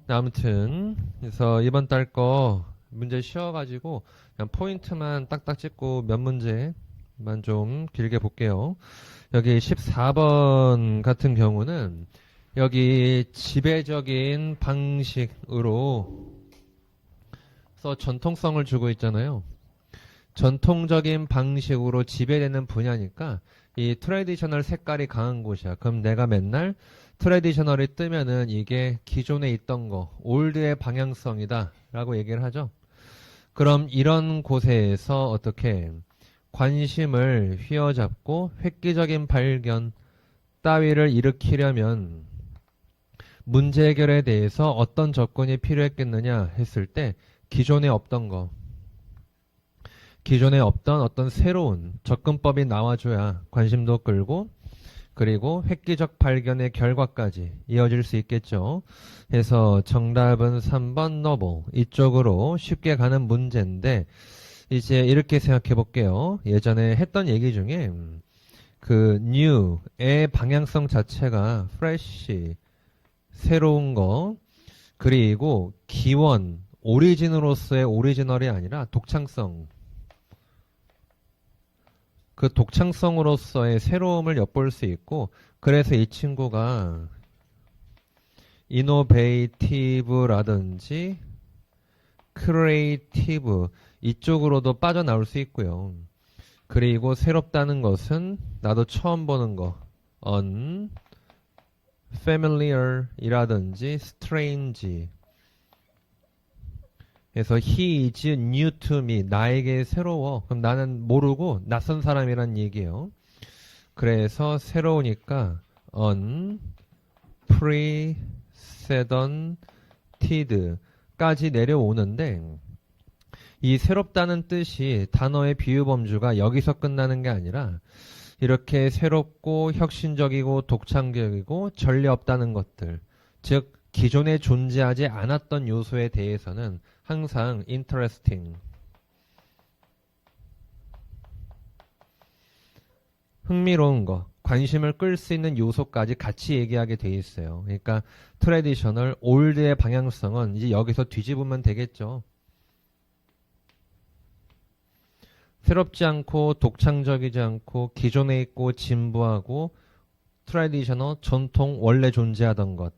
아무튼 그래서 이번 달 거 문제 쉬어가지고 그냥 포인트만 딱딱 찍고 몇 문제만 좀 길게 볼게요. 여기 14번 같은 경우는 여기 지배적인 방식으로 전통성을 주고 있잖아요. 전통적인 방식으로 지배되는 분야니까 이 트레디셔널 색깔이 강한 곳이야. 그럼 내가 맨날 트레디셔널이 뜨면은 이게 기존에 있던 거, 올드의 방향성이다 라고 얘기를 하죠. 그럼 이런 곳에서 어떻게 관심을 휘어잡고 획기적인 발견 따위를 일으키려면 문제 해결에 대해서 어떤 접근이 필요했겠느냐 했을 때 기존에 없던 거, 기존에 없던 어떤 새로운 접근법이 나와줘야 관심도 끌고 그리고 획기적 발견의 결과까지 이어질 수 있겠죠. 그래서 정답은 3번 novel 이쪽으로 쉽게 가는 문제인데 이제 이렇게 생각해 볼게요. 예전에 했던 얘기 중에 그 new의 방향성 자체가 fresh 새로운 거 그리고 기원 오리진으로서의 오리지널이 아니라 독창성 그 독창성으로서의 새로움을 엿볼 수 있고 그래서 이 친구가 이노베이티브라든지 크리에이티브 이쪽으로도 빠져나올 수 있고요. 그리고 새롭다는 것은 나도 처음 보는 거 unfamiliar 이라든지 strange 그래서 he is new to me 나에게 새로워 그럼 나는 모르고 낯선 사람이란 얘기예요. 그래서 새로우니까 unprecedented까지 내려오는데 이 새롭다는 뜻이 단어의 비유 범주가 여기서 끝나는 게 아니라 이렇게 새롭고 혁신적이고 독창적이고 전례 없다는 것들 즉 기존에 존재하지 않았던 요소에 대해서는 항상 interesting 흥미로운 거 관심을 끌 수 있는 요소까지 같이 얘기하게 돼 있어요. 그러니까 트레디셔널 올드의 방향성은 이제 여기서 뒤집으면 되겠죠. 새롭지 않고 독창적이지 않고 기존에 있고 진부하고 트레디셔널 전통 원래 존재하던 것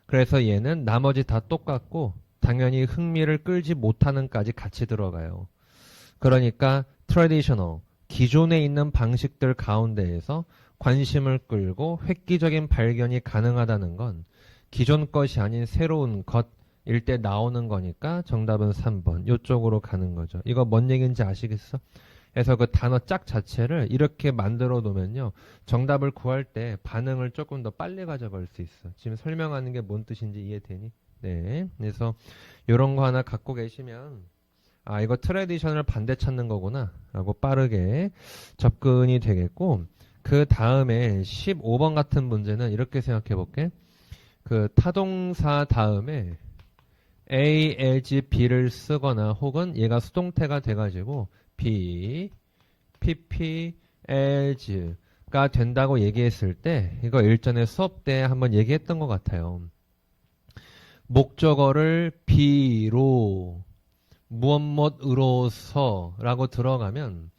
그래서 얘는 나머지 다 똑같고 당연히 흥미를 끌지 못하는까지 같이 들어가요. 그러니까 트레디셔널 기존에 있는 방식들 가운데에서 관심을 끌고 획기적인 발견이 가능하다는 건 기존 것이 아닌 새로운 것일 때 나오는 거니까 정답은 3번 이쪽으로 가는 거죠. 이거 뭔 얘기인지 아시겠어? 그래서 그 단어 짝 자체를 이렇게 만들어 놓으면요. 정답을 구할 때 반응을 조금 더 빨리 가져갈 수 있어. 지금 설명하는 게 뭔 뜻인지 이해되니? 네. 그래서 이런 거 하나 갖고 계시면 아 이거 트레디션을 반대 찾는 거구나 라고 빠르게 접근이 되겠고 그 다음에 15번 같은 문제는 이렇게 생각해 볼게. 그 타동사 다음에 A, as, B를 쓰거나 혹은 얘가 수동태가 돼가지고 B, PP, as가 된다고 얘기했을 때 이거 일전에 수업 때 한번 얘기했던 것 같아요. 목적어를 B로 무엇무엇으로서 라고 들어가면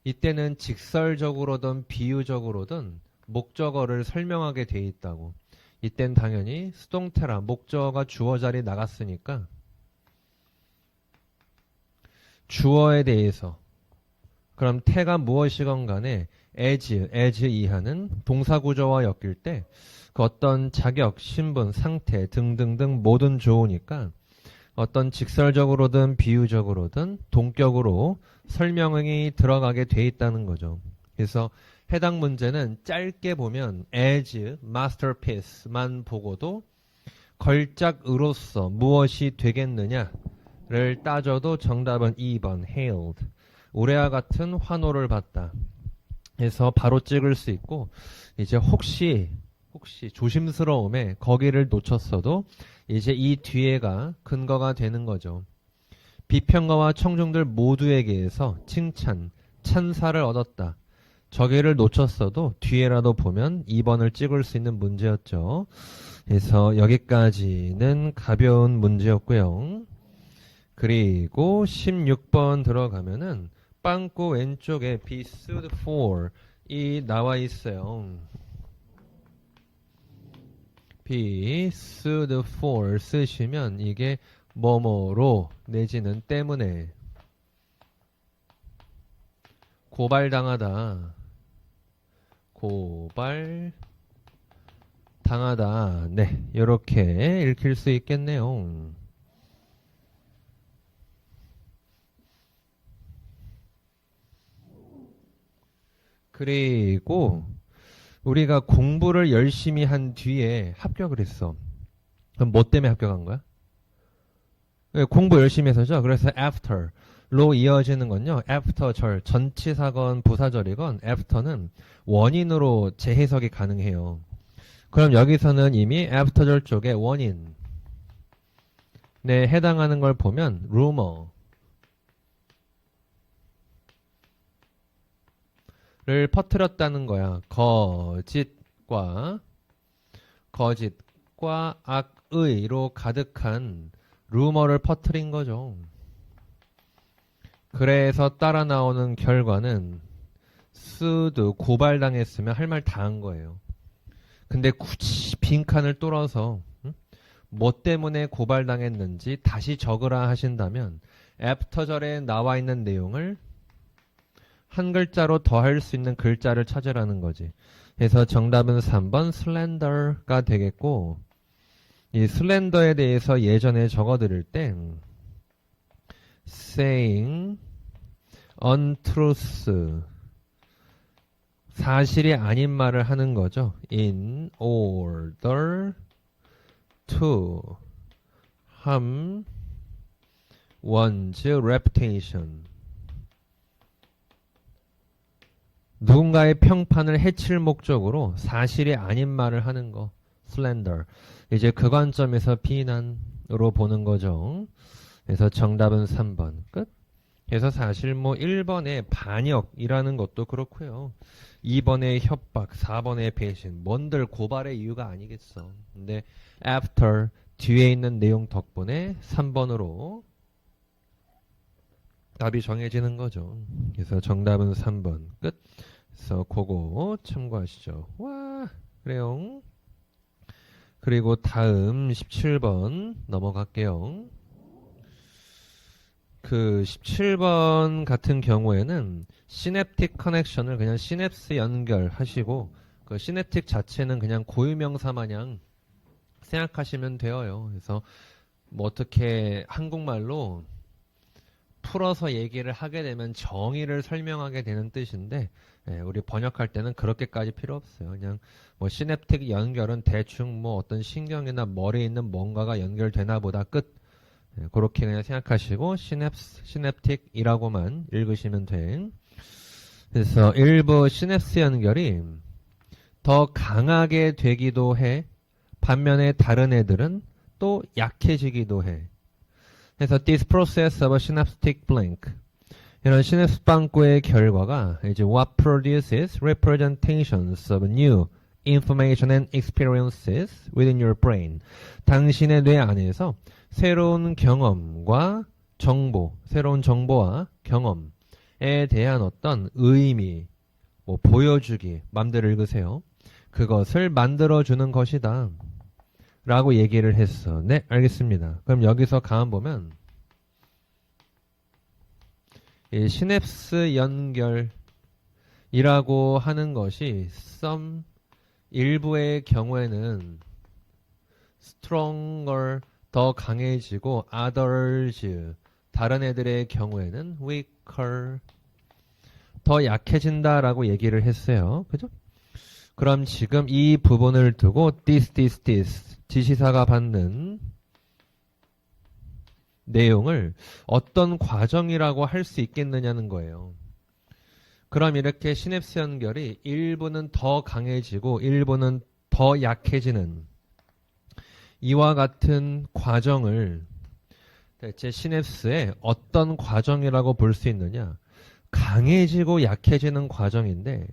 이때는 직설적으로든 비유적으로든 목적어를 설명하게 돼 있다고. 이땐 당연히 수동태라 목적어가 주어 자리 나갔으니까 주어에 대해서 그럼 태가 무엇이건 간에 as 이하는 동사 구조와 엮일 때 그 어떤 자격, 신분, 상태 등등등 뭐든 좋으니까 어떤 직설적으로든 비유적으로든 동격으로 설명이 들어가게 돼 있다는 거죠. 그래서 해당 문제는 짧게 보면 as, masterpiece만 보고도 걸작으로서 무엇이 되겠느냐를 따져도 정답은 2번 hailed. 올해와 같은 환호를 받다. 해서 바로 찍을 수 있고 이제 혹시 조심스러움에 거기를 놓쳤어도 이제 이 뒤에가 근거가 되는 거죠. 비평가와 청중들 모두에게서 칭찬, 찬사를 얻었다. 저기를 놓쳤어도 뒤에라도 보면 2번을 찍을 수 있는 문제였죠. 그래서 여기까지는 가벼운 문제였고요. 그리고 16번 들어가면은 빵꾸 왼쪽에 be sued for 이 나와 있어요. be sued for 쓰시면 이게 뭐뭐로 내지는 때문에 고발당하다. 고발당하다. 네, 이렇게 읽힐 수 있겠네요. 그리고 우리가 공부를 열심히 한 뒤에 합격을 했어. 그럼 뭐 때문에 합격한 거야? 공부 열심히 해서죠. 그래서 after로 이어지는 건요. after 절, 전치사건 부사절이건 after는 원인으로 재해석이 가능해요. 그럼 여기서는 이미 after 절 쪽에 원인에 해당하는 걸 보면 rumor 를 퍼뜨렸다는 거야. 거짓과 악의로 가득한 루머를 퍼뜨린 거죠. 그래서 따라 나오는 결과는 수드 고발당했으면 할 말 다 한 거예요. 근데 굳이 빈칸을 뚫어서 뭐 때문에 고발당했는지 다시 적으라 하신다면 애프터절에 나와 있는 내용을 한 글자로 더할 수 있는 글자를 찾으라는 거지. 그래서 정답은 3번 slender가 되겠고, 이 슬렌더에 대해서 예전에 적어드릴 때 saying untruth 사실이 아닌 말을 하는 거죠. in order to harm one's reputation 누군가의 평판을 해칠 목적으로 사실이 아닌 말을 하는 거 slander 이제 그 관점에서 비난으로 보는 거죠. 그래서 정답은 3번 끝. 그래서 사실 뭐 1번의 반역이라는 것도 그렇고요. 2번의 협박, 4번의 배신 뭔들 고발의 이유가 아니겠어. 근데 after 뒤에 있는 내용 덕분에 3번으로 답이 정해지는 거죠. 그래서 정답은 3번 끝. 그래서 그거 참고하시죠. 와 그래요. 그리고 다음 17번 넘어갈게요. 그 17번 같은 경우에는 시냅틱 커넥션을 그냥 시냅스 연결하시고 그 시냅틱 자체는 그냥 고유명사 마냥 생각하시면 돼요. 그래서 뭐 어떻게 한국말로 풀어서 얘기를 하게 되면 정의를 설명하게 되는 뜻인데 우리 번역할 때는 그렇게까지 필요 없어요. 그냥 뭐 시냅틱 연결은 대충 뭐 어떤 신경이나 머리에 있는 뭔가가 연결되나 보다 끝. 그렇게 그냥 생각하시고 시냅틱이라고만 읽으시면 돼. 그래서 일부 시냅스 연결이 더 강하게 되기도 해. 반면에 다른 애들은 또 약해지기도 해. 그래서 this process of a synaptic blank 이런 시냅스 빵꾸의 결과가 이제 what produces representations of new information and experiences within your brain 당신의 뇌 안에서 새로운 경험과 정보, 새로운 정보와 경험에 대한 어떤 의미, 뭐 보여주기, 맘대로 읽으세요. 그것을 만들어주는 것이다. 라고 얘기를 했어. 네, 알겠습니다. 그럼 여기서 가만 보면 이 시냅스 연결이라고 하는 것이 some 일부의 경우에는 stronger 더 강해지고 others 다른 애들의 경우에는 weaker 더 약해진다라고 얘기를 했어요. 그죠? 그럼 지금 이 부분을 두고 this 지시사가 받는 내용을 어떤 과정이라고 할 수 있겠느냐는 거예요. 그럼 이렇게 시냅스 연결이 일부는 더 강해지고 일부는 더 약해지는 이와 같은 과정을 대체 시냅스의 어떤 과정이라고 볼 수 있느냐? 강해지고 약해지는 과정인데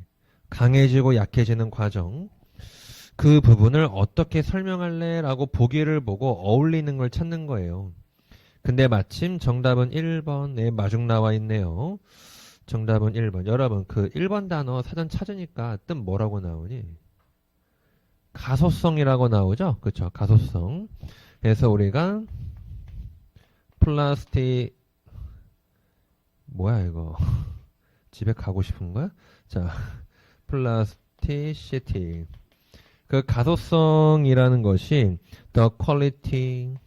강해지고 약해지는 과정 그 부분을 어떻게 설명할래? 라고 보기를 보고 어울리는 걸 찾는 거예요. 근데 마침 정답은 1번에 마중 나와 있네요. 정답은 1번. 여러분, 그 1번 단어 사전 찾으니까 뜻 뭐라고 나오니? 가소성이라고 나오죠? 그쵸? 가소성. 그래서 우리가 플라스틱, 뭐야, 이거. 집에 가고 싶은 거야? 자, 플라스티시티. 그 가소성이라는 것이 the quality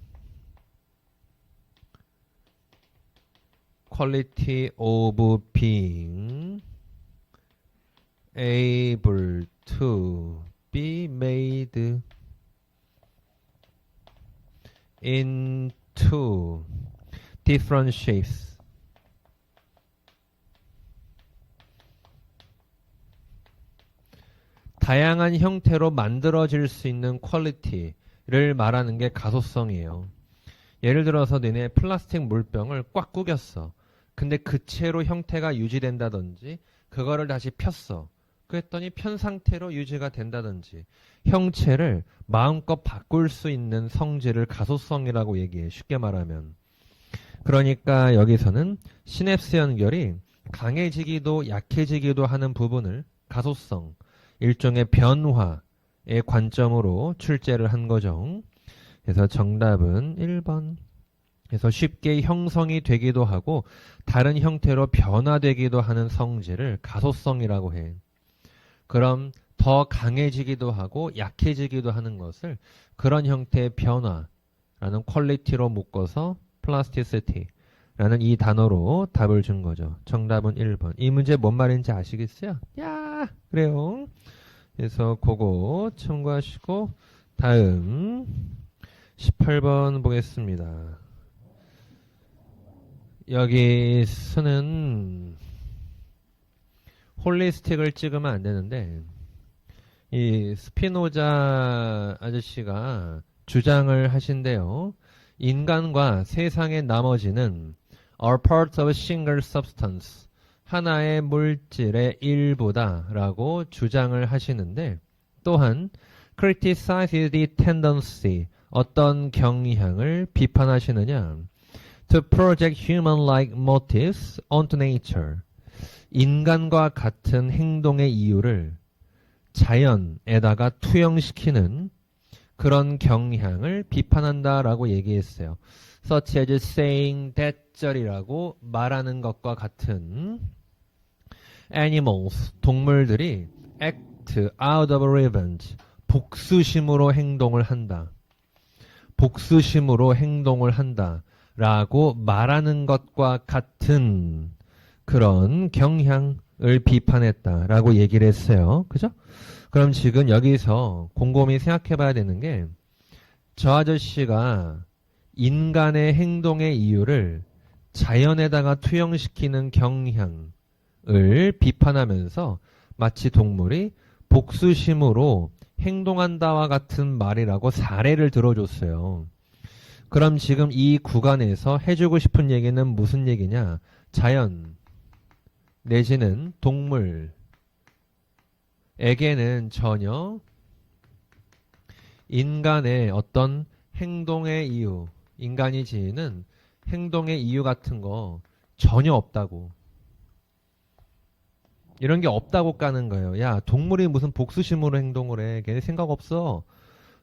of being able to be made into different shapes. 다양한 형태로 만들어질 수 있는 퀄리티를 말하는 게 가소성이에요. 예를 들어서 너네 플라스틱 물병을 꽉 구겼어. 근데 그 채로 형태가 유지된다든지 그거를 다시 폈어. 그랬더니 편 상태로 유지가 된다든지 형체를 마음껏 바꿀 수 있는 성질을 가소성이라고 얘기해. 쉽게 말하면. 그러니까 여기서는 시냅스 연결이 강해지기도 약해지기도 하는 부분을 가소성, 일종의 변화의 관점으로 출제를 한 거죠. 그래서 정답은 1번. 그래서 쉽게 형성이 되기도 하고 다른 형태로 변화되기도 하는 성질을 가소성이라고 해. 그럼 더 강해지기도 하고 약해지기도 하는 것을 그런 형태의 변화라는 퀄리티로 묶어서 플라스티시티라는 이 단어로 답을 준 거죠. 정답은 1번. 이 문제 뭔 말인지 아시겠어요? 야, 그래요. 그래서 그거 참고하시고 다음 18번 보겠습니다. 여기서는 홀리스틱을 찍으면 안 되는데 이 스피노자 아저씨가 주장을 하신대요. 인간과 세상의 나머지는 are part of a single substance. 하나의 물질의 일부다 라고 주장을 하시는데 또한 criticize the tendency. 어떤 경향을 비판하시느냐. To project human-like motives onto nature. 인간과 같은 행동의 이유를 자연에다가 투영시키는 그런 경향을 비판한다라고 얘기했어요. Such as saying that절이라고 말하는 것과 같은 animals, 동물들이 act out of revenge, 복수심으로 행동을 한다. 복수심으로 행동을 한다. 라고 말하는 것과 같은 그런 경향을 비판했다라고 얘기를 했어요. 그죠? 그럼 지금 여기서 곰곰이 생각해 봐야 되는 게 저 아저씨가 인간의 행동의 이유를 자연에다가 투영시키는 경향을 비판하면서 마치 동물이 복수심으로 행동한다와 같은 말이라고 사례를 들어줬어요. 그럼 지금 이 구간에서 해주고 싶은 얘기는 무슨 얘기냐? 자연 내지는 동물에게는 전혀 인간의 어떤 행동의 이유, 인간이 지니는 행동의 이유 같은 거 전혀 없다고. 이런 게 없다고 까는 거예요. 야, 동물이 무슨 복수심으로 행동을 해. 걔네 생각 없어.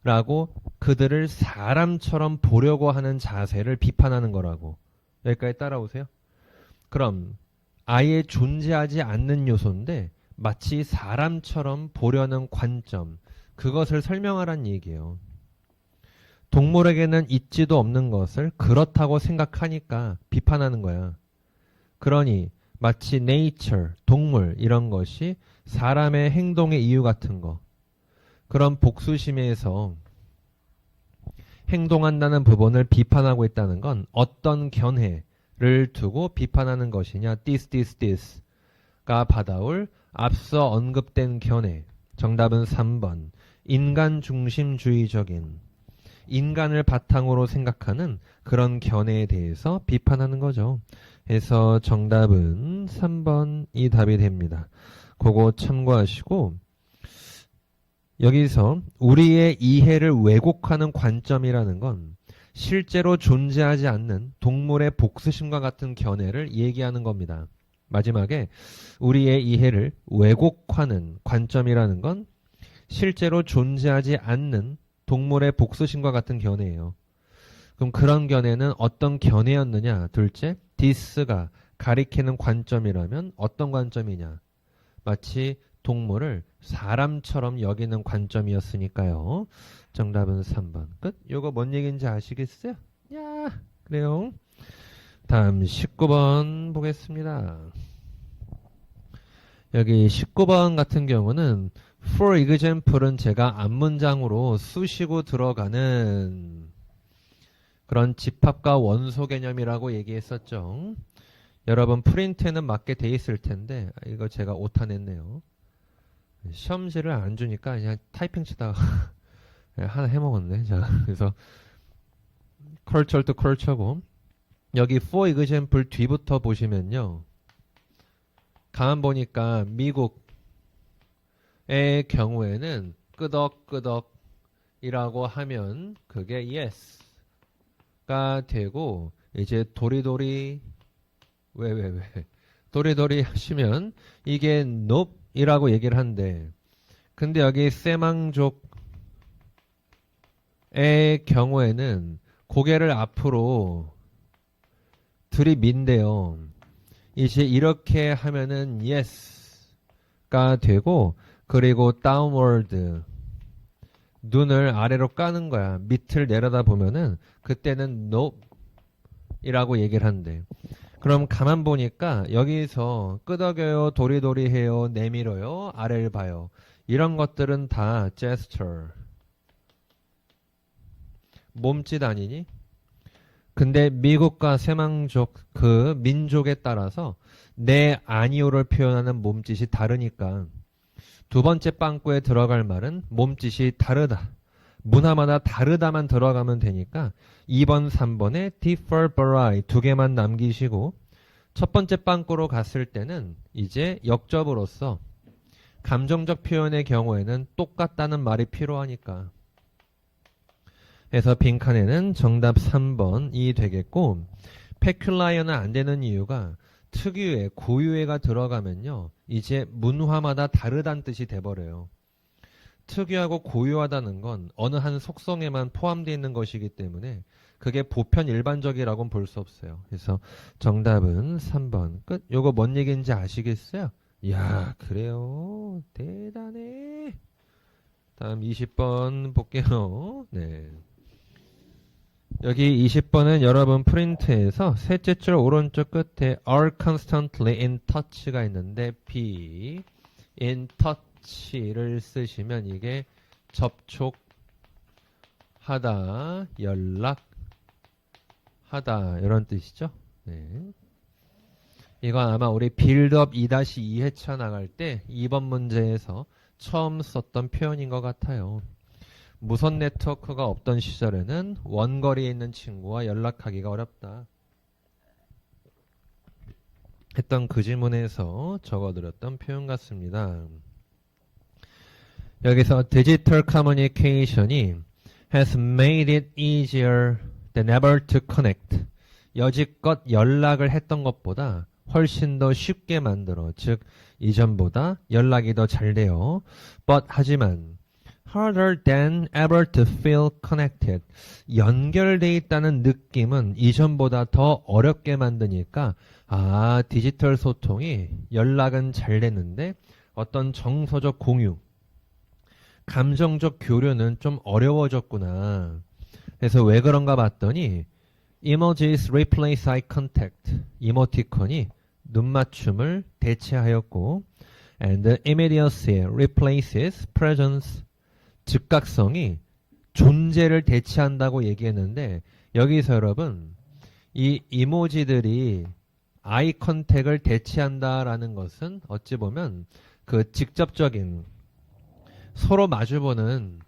라고 그들을 사람처럼 보려고 하는 자세를 비판하는 거라고. 여기까지 따라오세요. 그럼 아예 존재하지 않는 요소인데 마치 사람처럼 보려는 관점, 그것을 설명하란 얘기예요. 동물에게는 있지도 없는 것을 그렇다고 생각하니까 비판하는 거야. 그러니 마치 nature, 동물 이런 것이 사람의 행동의 이유 같은 거, 그런 복수심에서 행동한다는 부분을 비판하고 있다는 건 어떤 견해를 두고 비판하는 것이냐. this가 받아올 앞서 언급된 견해. 정답은 3번. 인간 중심주의적인, 인간을 바탕으로 생각하는 그런 견해에 대해서 비판하는 거죠. 그래서 정답은 3번이 답이 됩니다. 그거 참고하시고 여기서 우리의 이해를 왜곡하는 관점이라는 건 실제로 존재하지 않는 동물의 복수심과 같은 견해를 얘기하는 겁니다. 마지막에 우리의 이해를 왜곡하는 관점이라는 건 실제로 존재하지 않는 동물의 복수심과 같은 견해예요. 그럼 그런 견해는 어떤 견해였느냐? 둘째, this가 가리키는 관점이라면 어떤 관점이냐? 마치 동물을 사람처럼 여기는 관점이었으니까요. 정답은 3번. 끝. 요거 뭔 얘기인지 아시겠어요? 야, 그래요. 다음 19번 보겠습니다. 여기 19번 같은 경우는 for example은 제가 앞문장으로 쑤시고 들어가는 그런 집합과 원소 개념이라고 얘기했었죠. 여러분 프린트에는 맞게 돼 있을 텐데 이거 제가 오타 냈네요. 시험지를 안 주니까 그냥 타이핑 치다가 하나 해먹었네. 자, 그래서 컬처도 컬처고 여기 for example 뒤부터 보시면요. 가만 보니까 미국의 경우에는 끄덕끄덕이라고 하면 그게 yes가 되고 이제 도리도리 왜 도리도리 하시면 이게 nope이라고 얘기를 한대. 근데 여기 세망족의 경우에는 고개를 앞으로 들이민대요. 이제 이렇게 하면은 yes가 되고 그리고 downward 눈을 아래로 까는 거야. 밑을 내려다 보면은 그때는 nope이라고 얘기를 한대. 그럼 가만 보니까 여기서 끄덕여요, 도리도리 해요, 내밀어요, 아래를 봐요. 이런 것들은 다 gesture. 몸짓 아니니? 근데 미국과 세망족 그 민족에 따라서 네 아니오를 표현하는 몸짓이 다르니까 두 번째 빵꾸에 들어갈 말은 몸짓이 다르다. 문화마다 다르다만 들어가면 되니까 2번, 3번에 differ, vary 두 개만 남기시고 첫 번째 빵꾸로 갔을 때는 이제 역접으로서 감정적 표현의 경우에는 똑같다는 말이 필요하니까 그래서 빈칸에는 정답 3번이 되겠고 peculiar는 안 되는 이유가 특유의 고유의가 들어가면요. 이제 문화마다 다르다는 뜻이 돼버려요. 특유하고 고유하다는 건 어느 한 속성에만 포함되어 있는 것이기 때문에 그게 보편 일반적이라고는 볼 수 없어요. 그래서 정답은 3번 끝. 요거 뭔 얘기인지 아시겠어요? 이야 그래요. 대단해. 다음 20번 볼게요. 네. 여기 20번은 여러분 프린트에서 셋째 줄 오른쪽 끝에 are constantly in touch가 있는데 be in touch를 쓰시면 이게 접촉하다, 연락하다 이런 뜻이죠. 네. 이건 아마 우리 빌드업 2-2회차 나갈 때 2번 문제에서 처음 썼던 표현인 것 같아요. 무선 네트워크가 없던 시절에는 원거리에 있는 친구와 연락하기가 어렵다 했던 그 지문에서 적어드렸던 표현 같습니다. 여기서 디지털 커뮤니케이션이 has made it easier than ever to connect. 여지껏 연락을 했던 것보다 훨씬 더 쉽게 만들어. 즉 이전보다 연락이 더 잘 돼요. But 하지만 harder than ever to feel connected. 연결돼 있다는 느낌은 이전보다 더 어렵게 만드니까 디지털 소통이 연락은 잘 되는데 어떤 정서적 공유, 감정적 교류는 좀 어려워졌구나. 그래서 왜 그런가 봤더니 emojis replace eye contact. 이모티콘이 눈맞춤을 대체하였고 and immediacy replaces presence. 즉각성이 존재를 대체한다고 얘기했는데 여기서 여러분 이 이모지들이 아이 컨택을 대체한다라는 것은 어찌 보면 그 직접적인 서로 마주보는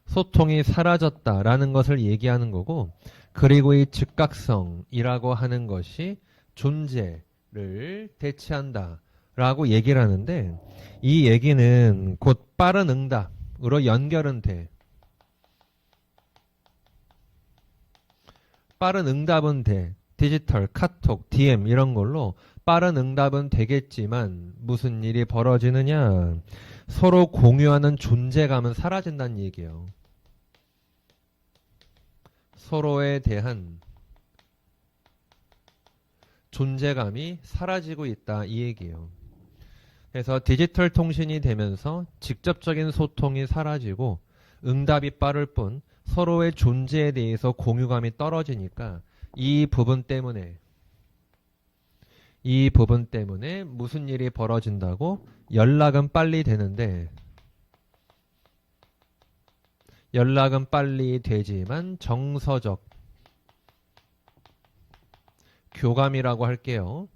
소통이 사라졌다라는 것을 얘기하는 거고 그리고 이 즉각성이라고 하는 것이 존재 대체한다 라고 얘기를 하는데, 이 얘기는 곧 빠른 응답으로 연결은 돼. 빠른 응답은 돼. 디지털, 카톡, DM 이런 걸로 빠른 응답은 되겠지만 무슨 일이 벌어지느냐? 서로 공유하는 존재감은 사라진다는 얘기예요. 서로에 대한 존재감이 사라지고 있다 이 얘기예요. 그래서 디지털 통신이 되면서 직접적인 소통이 사라지고 응답이 빠를 뿐 서로의 존재에 대해서 공유감이 떨어지니까 이 부분 때문에 무슨 일이 벌어진다고? 연락은 빨리 되는데, 연락은 빨리 되지만 정서적 교감이라고 할게요.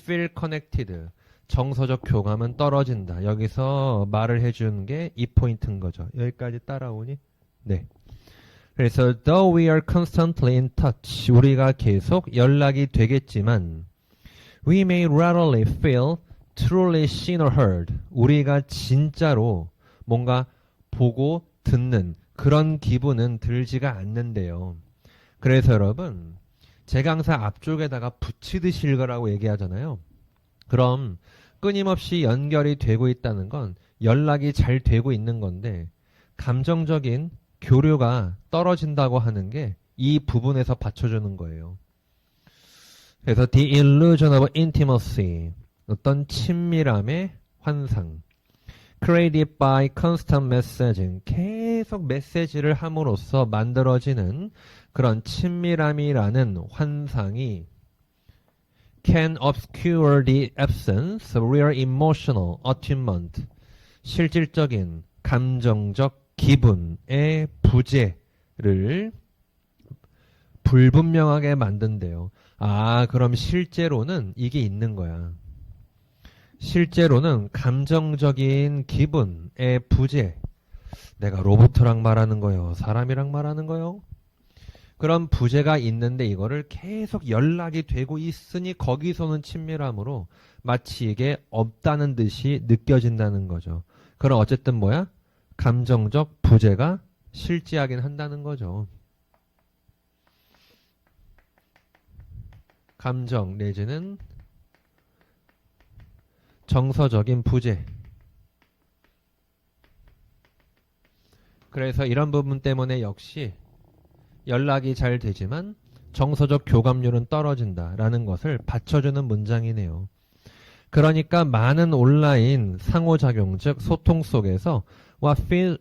feel connected. 정서적 교감은 떨어진다. 여기서 말을 해주는 게 이 포인트인 거죠. 여기까지 따라오니? 네. 그래서 though we are constantly in touch, 우리가 계속 연락이 되겠지만 we may rarely feel truly seen or heard, 우리가 진짜로 뭔가 보고 듣는 그런 기분은 들지가 않는데요. 그래서 여러분, 제가 항상 앞쪽에다가 붙이듯이 읽으라고 얘기하잖아요. 그럼 끊임없이 연결이 되고 있다는 건 연락이 잘 되고 있는 건데, 감정적인 교류가 떨어진다고 하는 게 이 부분에서 받쳐주는 거예요. 그래서 the illusion of intimacy, 어떤 친밀함의 환상, created by constant messaging, 계속 메시지를 함으로써 만들어지는 그런 친밀함이라는 환상이 can obscure the absence of real emotional attunement, 실질적인 감정적 기분의 부재를 불분명하게 만든대요. 아, 그럼 실제로는 이게 있는 거야. 실제로는 감정적인 기분의 부재. 내가 로봇이랑 말하는 거요? 사람이랑 말하는 거요? 그런 부재가 있는데 이거를 계속 연락이 되고 있으니 거기서는 친밀함으로 마치 이게 없다는 듯이 느껴진다는 거죠. 그럼 어쨌든 뭐야? 감정적 부재가 실제하긴 한다는 거죠. 감정 내지는 정서적인 부재. 그래서 이런 부분 때문에 역시 연락이 잘 되지만 정서적 교감률은 떨어진다라는 것을 받쳐주는 문장이네요. 그러니까 많은 온라인 상호작용, 즉 소통 속에서 what feels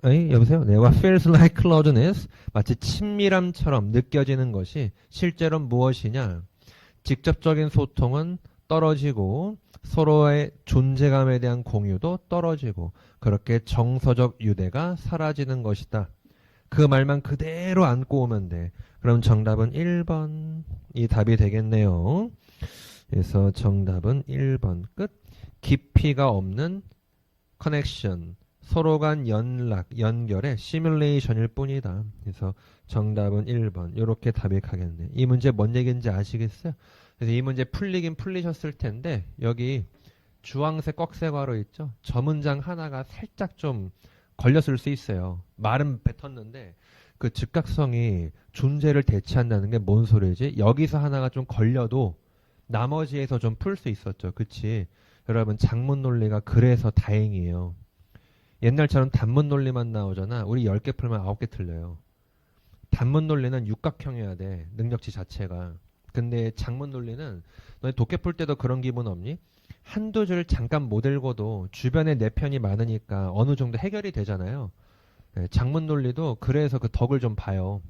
like closeness, 마치 친밀함처럼 느껴지는 것이 실제로는 무엇이냐? 직접적인 소통은 떨어지고 서로의 존재감에 대한 공유도 떨어지고 그렇게 정서적 유대가 사라지는 것이다. 그 말만 그대로 안고 오면 돼. 그럼 정답은 1번이 답이 되겠네요. 그래서 정답은 1번 끝. 깊이가 없는 커넥션, 서로 간 연락, 연결의 시뮬레이션일 뿐이다. 그래서 정답은 1번. 이렇게 답이 가겠네. 이 문제 뭔 얘기인지 아시겠어요? 그래서 이 문제 풀리긴 풀리셨을 텐데 여기 주황색 꺽쇠괄호 있죠? 저 문장 하나가 살짝 좀 걸렸을 수 있어요. 말은 뱉었는데 그 즉각성이 존재를 대체한다는 게 뭔 소리지? 여기서 하나가 좀 걸려도 나머지에서 좀 풀 수 있었죠. 그치? 여러분 작문 논리가 그래서 다행이에요. 옛날처럼 단문 논리만 나오잖아. 우리 10개 풀면 9개 틀려요. 단문 논리는 육각형이어야 돼. 능력치 자체가. 근데 작문 논리는 너희 독해 풀 때도 그런 기분 없니? 한두 줄 잠깐 못 읽어도 주변에 내 편이 많으니까 어느 정도 해결이 되잖아요. 네, 작문 논리도 그래서 그 덕을 좀 봐요.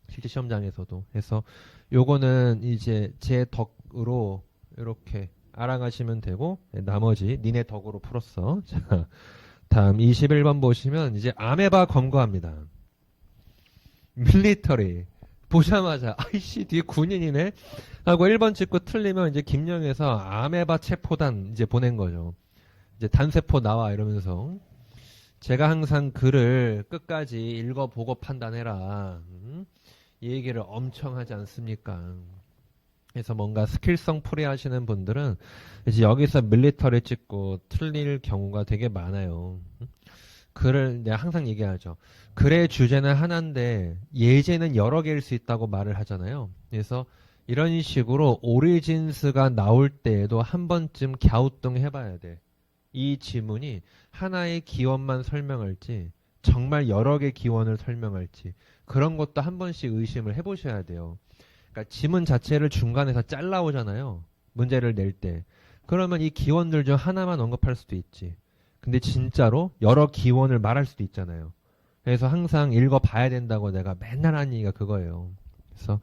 실제 시험장에서도. 그래서 요거는 이제 제 덕으로 이렇게 알아가시면 되고 나머지 니네 덕으로 풀었어. 자, 다음 21번 보시면 이제 아메바 검거합니다. 밀리터리. 보자마자 아이씨 뒤에 군인이네 하고 1번 찍고 틀리면 이제 김영에서 아메바 체포단 이제 보낸 거죠. 이제 단세포 나와 이러면서 제가 항상 글을 끝까지 읽어보고 판단해라. 이 얘기를 엄청 하지 않습니까? 그래서 뭔가 스킬성 풀이 하시는 분들은 이제 여기서 밀리터리 찍고 틀릴 경우가 되게 많아요. 글을 내가 항상 얘기하죠. 글의 주제는 하나인데 예제는 여러 개일 수 있다고 말을 하잖아요. 그래서 이런 식으로 오리진스가 나올 때에도 한 번쯤 갸우뚱 해봐야 돼. 이 지문이 하나의 기원만 설명할지 정말 여러 개 기원을 설명할지 그런 것도 한 번씩 의심을 해보셔야 돼요. 그러니까 지문 자체를 중간에서 잘라오잖아요. 문제를 낼 때. 그러면 이 기원들 중 하나만 언급할 수도 있지. 근데 진짜로 여러 기원을 말할 수도 있잖아요. 그래서 항상 읽어봐야 된다고 내가 맨날 하는 얘기가 그거예요. 그래서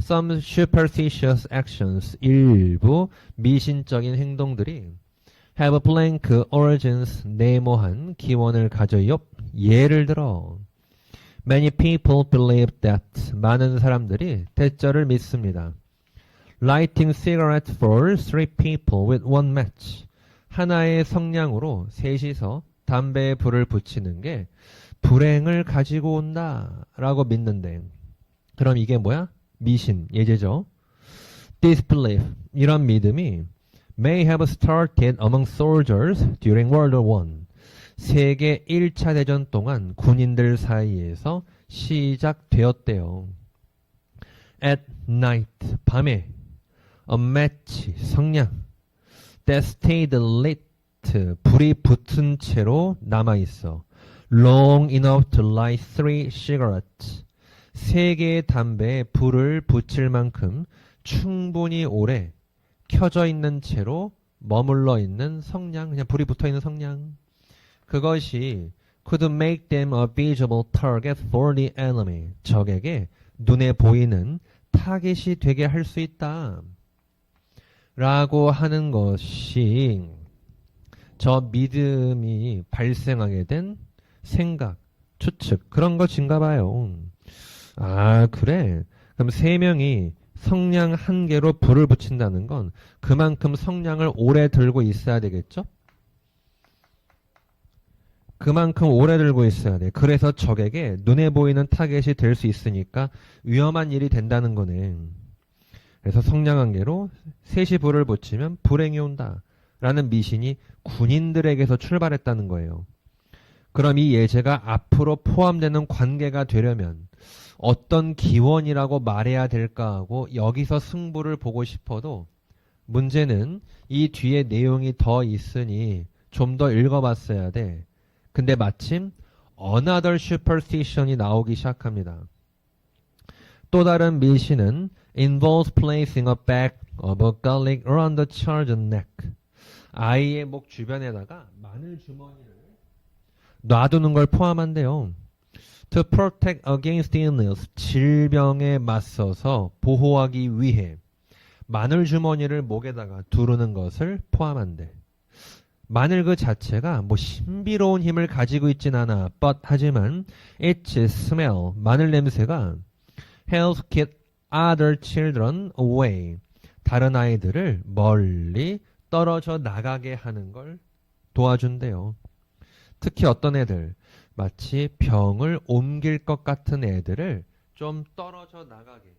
some superstitious actions, 일부 미신적인 행동들이 have blank origins, 네모한 기원을 가져요. 예를 들어 many people believe that, 많은 사람들이 대절을 믿습니다. lighting cigarette for three people with one match, 하나의 성냥으로 셋이서 담배에 불을 붙이는 게 불행을 가지고 온다 라고 믿는데, 그럼 이게 뭐야? 미신, 예제죠. disbelief, 이런 믿음이 may have started among soldiers during World War I, 세계 1차 대전 동안 군인들 사이에서 시작되었대요. at night, 밤에 a match, 성냥 that stayed lit, 불이 붙은 채로 남아있어. long enough to light 3 cigarettes, 3개의 담배에 불을 붙일 만큼 충분히 오래 켜져 있는 채로 머물러 있는 성냥, 그냥 불이 붙어 있는 성냥. 그것이 could make them a visible target for the enemy, 적에게 눈에 보이는 타겟이 되게 할 수 있다 라고 하는 것이 저 믿음이 발생하게 된 생각, 추측, 그런 것인가 봐요. 아, 그래? 그럼 3명이 성냥 1개로 불을 붙인다는 건 그만큼 성냥을 오래 들고 있어야 되겠죠? 그만큼 오래 들고 있어야 돼. 그래서 적에게 눈에 보이는 타겟이 될 수 있으니까 위험한 일이 된다는 거네. 그래서 성냥 1개로 셋이 불을 붙이면 불행이 온다 라는 미신이 군인들에게서 출발했다는 거예요. 그럼 이 예제가 앞으로 포함되는 관계가 되려면 어떤 기원이라고 말해야 될까 하고 여기서 승부를 보고 싶어도 문제는 이 뒤에 내용이 더 있으니 좀 더 읽어봤어야 돼. 근데 마침 another superstition이 나오기 시작합니다. 또 다른 미신은 involves placing a bag of garlic around the child's neck, 아이의 목 주변에다가 마늘 주머니를 놔두는 걸 포함한대요. To protect against illness, 질병에 맞서서 보호하기 위해 마늘 주머니를 목에다가 두르는 것을 포함한대. 마늘 그 자체가 뭐 신비로운 힘을 가지고 있진 않아. but 하지만 its smell, 마늘 냄새가 helps keep other children away, 다른 아이들을 멀리 떨어져 나가게 하는 걸 도와준대요. 특히 어떤 애들, 마치 병을 옮길 것 같은 애들을 좀 떨어져 나가게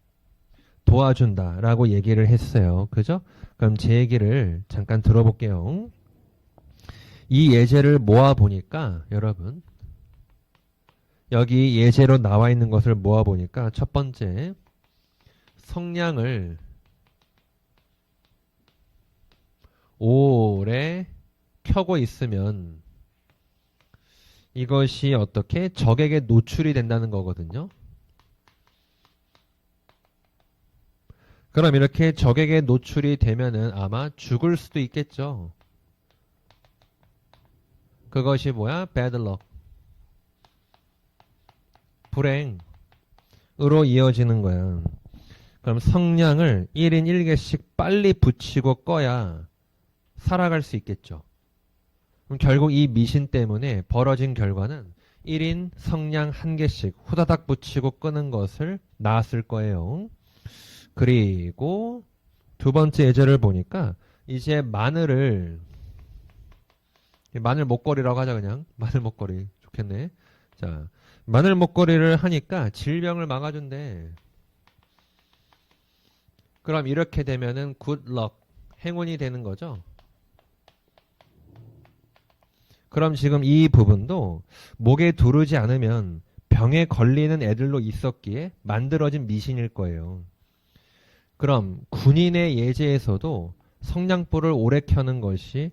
도와준다라고 얘기를 했어요. 그죠? 그럼 제 얘기를 잠깐 들어볼게요. 이 예제를 모아보니까 여러분, 여기 예제로 나와 있는 것을 모아보니까 첫 번째, 성냥을 오래 켜고 있으면 이것이 어떻게 적에게 노출이 된다는 거거든요. 그럼 이렇게 적에게 노출이 되면은 아마 죽을 수도 있겠죠. 그것이 뭐야? bad luck, 불행으로 이어지는 거야. 그럼 성냥을 1인 1개씩 빨리 붙이고 꺼야 살아갈 수 있겠죠. 그럼 결국 이 미신 때문에 벌어진 결과는 1인 성냥 1개씩 후다닥 붙이고 끄는 것을 낳았을 거예요. 그리고 두 번째 예제를 보니까 이제 마늘 목걸이라고 하자. 그냥 마늘 목걸이 좋겠네. 자, 마늘 목걸이를 하니까 질병을 막아준대. 그럼 이렇게 되면은 good luck, 행운이 되는 거죠. 그럼 지금 이 부분도 목에 두르지 않으면 병에 걸리는 애들로 있었기에 만들어진 미신일 거예요. 그럼 군인의 예제에서도 성냥불을 오래 켜는 것이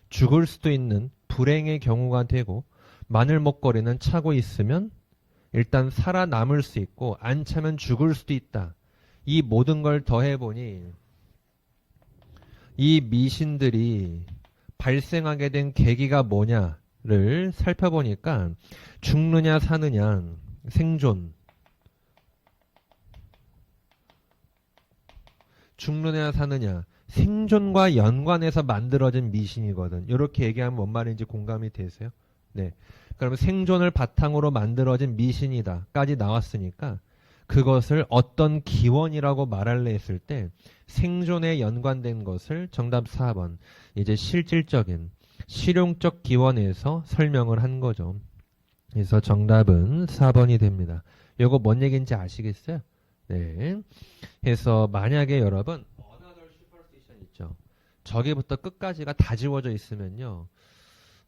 죽을 수도 있는 불행의 경우가 되고 마늘 먹거리는 차고 있으면 일단 살아남을 수 있고 안 차면 죽을 수도 있다. 이 모든 걸 더해보니 이 미신들이 발생하게 된 계기가 뭐냐를 살펴보니까 죽느냐 사느냐, 생존, 죽느냐 사느냐, 생존과 연관해서 만들어진 미신이거든. 이렇게 얘기하면 뭔 말인지 공감이 되세요? 네. 그러면 생존을 바탕으로 만들어진 미신이다까지 나왔으니까 그것을 어떤 기원이라고 말할래 했을 때 생존에 연관된 것을 정답 4번 이제 실질적인 실용적 기원에서 설명을 한 거죠. 그래서 정답은 4번이 됩니다. 이거 뭔 얘기인지 아시겠어요? 네. 그래서 만약에 여러분 another superstition 있죠. 저기부터 끝까지가 다 지워져 있으면요.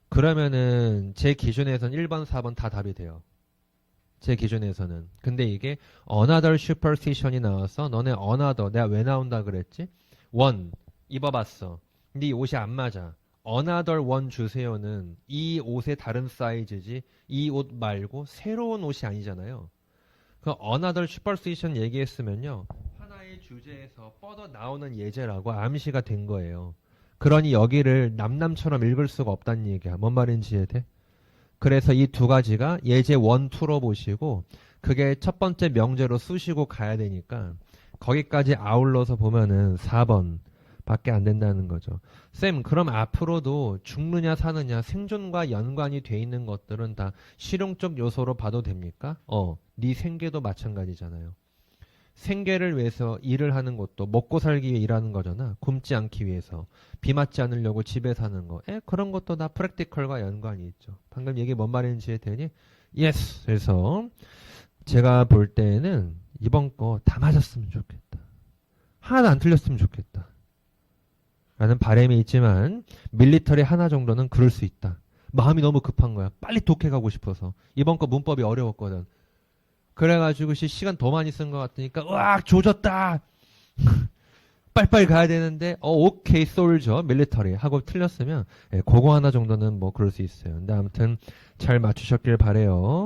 그러면은 제 기준에서는 1번, 4번 다 답이 돼요. 제 기준에서는. 근데 이게 another superstition이 나와서 너네 another 내가 왜 나온다 그랬지? one 입어봤어. 근데 이 옷이 안 맞아. another one 주세요는 이 옷의 다른 사이즈지 이 옷 말고 새로운 옷이 아니잖아요. 그 another superstition 얘기했으면요. 하나의 주제에서 뻗어 나오는 예제라고 암시가 된 거예요. 그러니 여기를 남남처럼 읽을 수가 없다는 얘기야. 뭔 말인지 이해돼? 그래서 이 두 가지가 예제 1, 2로 보시고 그게 첫 번째 명제로 쓰시고 가야 되니까 거기까지 아울러서 보면은 4번 밖에 안 된다는 거죠. 쌤, 그럼 앞으로도 죽느냐 사느냐 생존과 연관이 돼 있는 것들은 다 실용적 요소로 봐도 됩니까? 네 생계도 마찬가지잖아요. 생계를 위해서 일을 하는 것도 먹고 살기 위해 일하는 거잖아. 굶지 않기 위해서. 비 맞지 않으려고 집에 사는 거. 그런 것도 다 프랙티컬과 연관이 있죠. 방금 얘기 뭔 말인지 이해되니? 예스. 그래서 제가 볼 때는 이번 거 다 맞았으면 좋겠다. 하나도 안 틀렸으면 좋겠다. 라는 바람이 있지만 밀리터리 하나 정도는 그럴 수 있다. 마음이 너무 급한 거야. 빨리 독해가고 싶어서. 이번 거 문법이 어려웠거든. 그래가지고 시간 더 많이 쓴 것 같으니까 으악 조졌다. 빨리빨리 가야 되는데 오케이 솔저 밀리터리 하고 틀렸으면 그거 하나 정도는 뭐 그럴 수 있어요. 근데 아무튼 잘 맞추셨길 바래요.